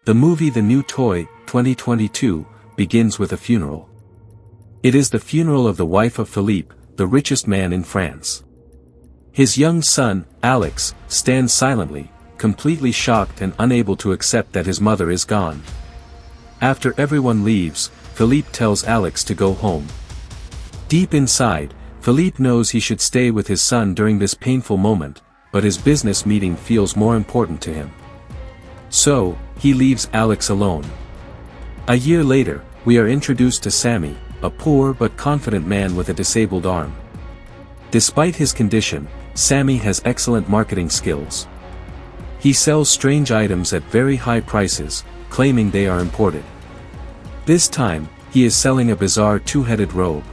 The movie The New Toy, 2022, begins with a funeral. It is the funeral of the wife of Philippe, the richest man in France. His young son, Alex, stands silently, completely shocked and unable to accept that his mother is gone. After everyone leaves, Philippe tells Alex to go home. Deep inside, Philippe knows he should stay with his son during this painful moment, but his business meeting feels more important to him. So, he leaves Alex alone. A year later, we are introduced to Sammy, a poor but confident man with a disabled arm. Despite his condition, Sammy has excellent marketing skills. He sells strange items at very high prices, claiming they are imported. This time, he is selling a bizarre two-headed robe.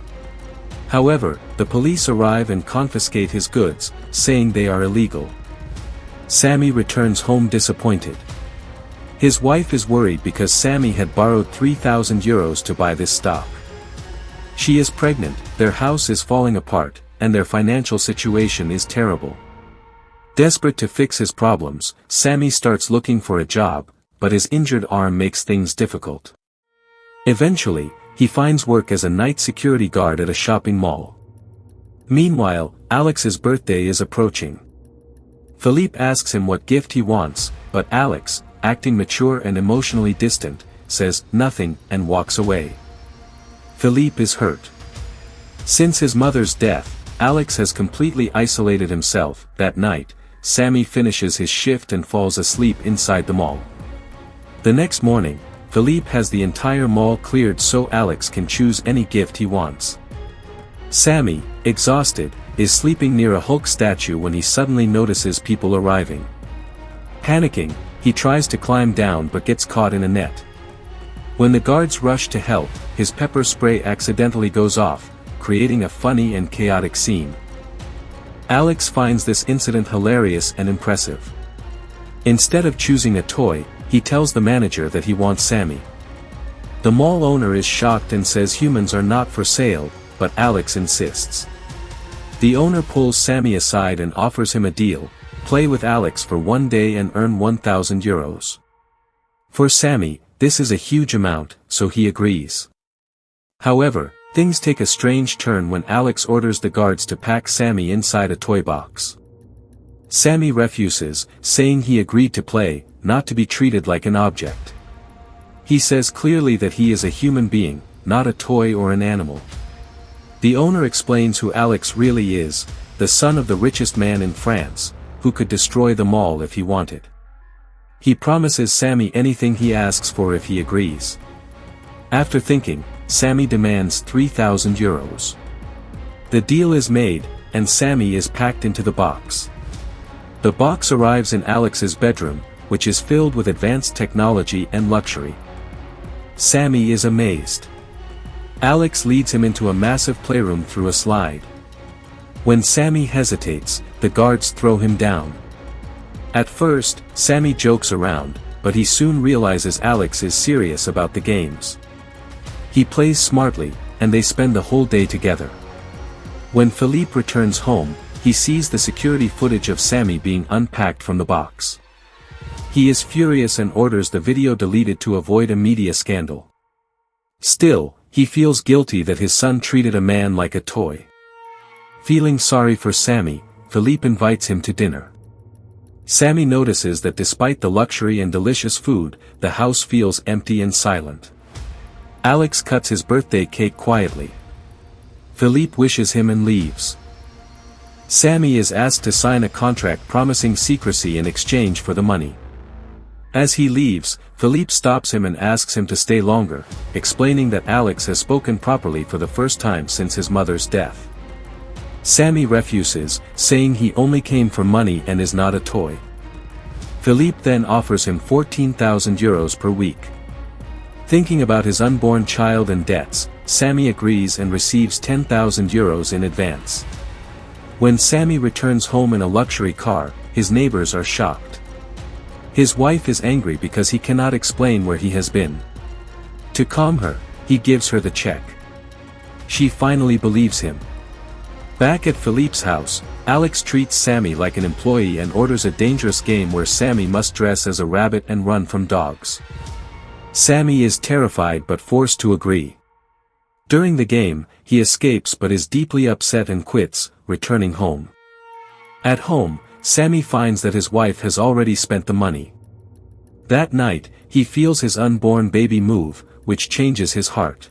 However, the police arrive and confiscate his goods, saying they are illegal. Sammy returns home disappointed. His wife is worried because Sammy had borrowed €3,000 to buy this stock. She is pregnant, their house is falling apart, and their financial situation is terrible. Desperate to fix his problems, Sammy starts looking for a job, but his injured arm makes things difficult. Eventually, he finds work as a night security guard at a shopping mall. Meanwhile, Alex's birthday is approaching. Philippe asks him what gift he wants, but Alex, acting mature and emotionally distant, says nothing and walks away. Philippe is hurt. Since his mother's death, Alex has completely isolated himself. That night, Sammy finishes his shift and falls asleep inside the mall. The next morning, Philippe has the entire mall cleared so Alex can choose any gift he wants. Sammy, exhausted, is sleeping near a Hulk statue when he suddenly notices people arriving. Panicking, he tries to climb down but gets caught in a net. When the guards rush to help, his pepper spray accidentally goes off, creating a funny and chaotic scene. Alex finds this incident hilarious and impressive. Instead of choosing a toy, he tells the manager that he wants Sammy. The mall owner is shocked and says humans are not for sale, but Alex insists. The owner pulls Sammy aside and offers him a deal: play with Alex for one day and earn €1,000. For Sammy, this is a huge amount, so he agrees. However, things take a strange turn when Alex orders the guards to pack Sammy inside a toy box. Sammy refuses, saying he agreed to play, not to be treated like an object. He says clearly that he is a human being, not a toy or an animal. The owner explains who Alex really is, the son of the richest man in France, who could destroy the mall if he wanted. He promises Sammy anything he asks for if he agrees. After thinking, Sammy demands €3,000. The deal is made, and Sammy is packed into the box. The box arrives in Alex's bedroom, which is filled with advanced technology and luxury. Sammy is amazed. Alex leads him into a massive playroom through a slide. When Sammy hesitates, the guards throw him down. At first, Sammy jokes around, but he soon realizes Alex is serious about the games. He plays smartly, and they spend the whole day together. When Philippe returns home, he sees the security footage of Sammy being unpacked from the box. He is furious and orders the video deleted to avoid a media scandal. Still, he feels guilty that his son treated a man like a toy. Feeling sorry for Sammy, Philippe invites him to dinner. Sammy notices that despite the luxury and delicious food, the house feels empty and silent. Alex cuts his birthday cake quietly. Philippe wishes him and leaves. Sammy is asked to sign a contract promising secrecy in exchange for the money. As he leaves, Philippe stops him and asks him to stay longer, explaining that Alex has spoken properly for the first time since his mother's death. Sammy refuses, saying he only came for money and is not a toy. Philippe then offers him €14,000 per week. Thinking about his unborn child and debts, Sammy agrees and receives €10,000 in advance. When Sammy returns home in a luxury car, his neighbors are shocked. His wife is angry because he cannot explain where he has been. To calm her, he gives her the check. She finally believes him. Back at Philippe's house, Alex treats Sammy like an employee and orders a dangerous game where Sammy must dress as a rabbit and run from dogs. Sammy is terrified but forced to agree. During the game, he escapes but is deeply upset and quits, returning home. At home, Sammy finds that his wife has already spent the money. That night, he feels his unborn baby move, which changes his heart.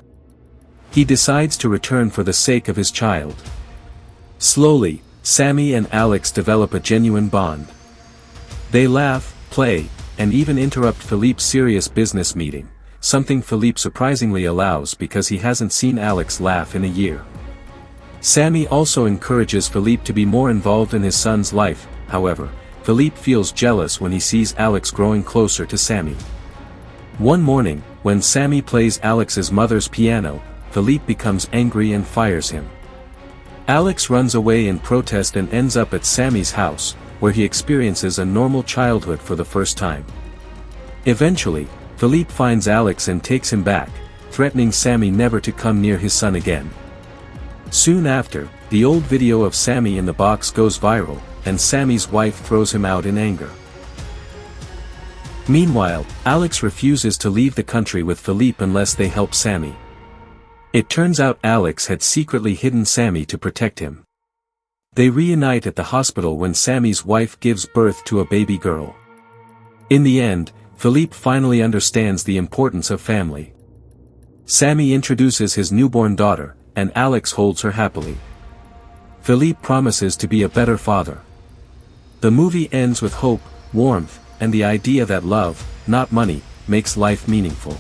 He decides to return for the sake of his child. Slowly, Sammy and Alex develop a genuine bond. They laugh, play, and even interrupt Philippe's serious business meeting, something Philippe surprisingly allows because he hasn't seen Alex laugh in a year. Sammy also encourages Philippe to be more involved in his son's life. However, Philippe feels jealous when he sees Alex growing closer to Sammy. One morning, when Sammy plays Alex's mother's piano, Philippe becomes angry and fires him. Alex runs away in protest and ends up at Sammy's house, where he experiences a normal childhood for the first time. Eventually, Philippe finds Alex and takes him back, threatening Sammy never to come near his son again. Soon after, the old video of Sammy in the box goes viral, and Sammy's wife throws him out in anger. Meanwhile, Alex refuses to leave the country with Philippe unless they help Sammy. It turns out Alex had secretly hidden Sammy to protect him. They reunite at the hospital when Sammy's wife gives birth to a baby girl. In the end, Philippe finally understands the importance of family. Sammy introduces his newborn daughter, and Alex holds her happily. Philippe promises to be a better father. The movie ends with hope, warmth, and the idea that love, not money, makes life meaningful.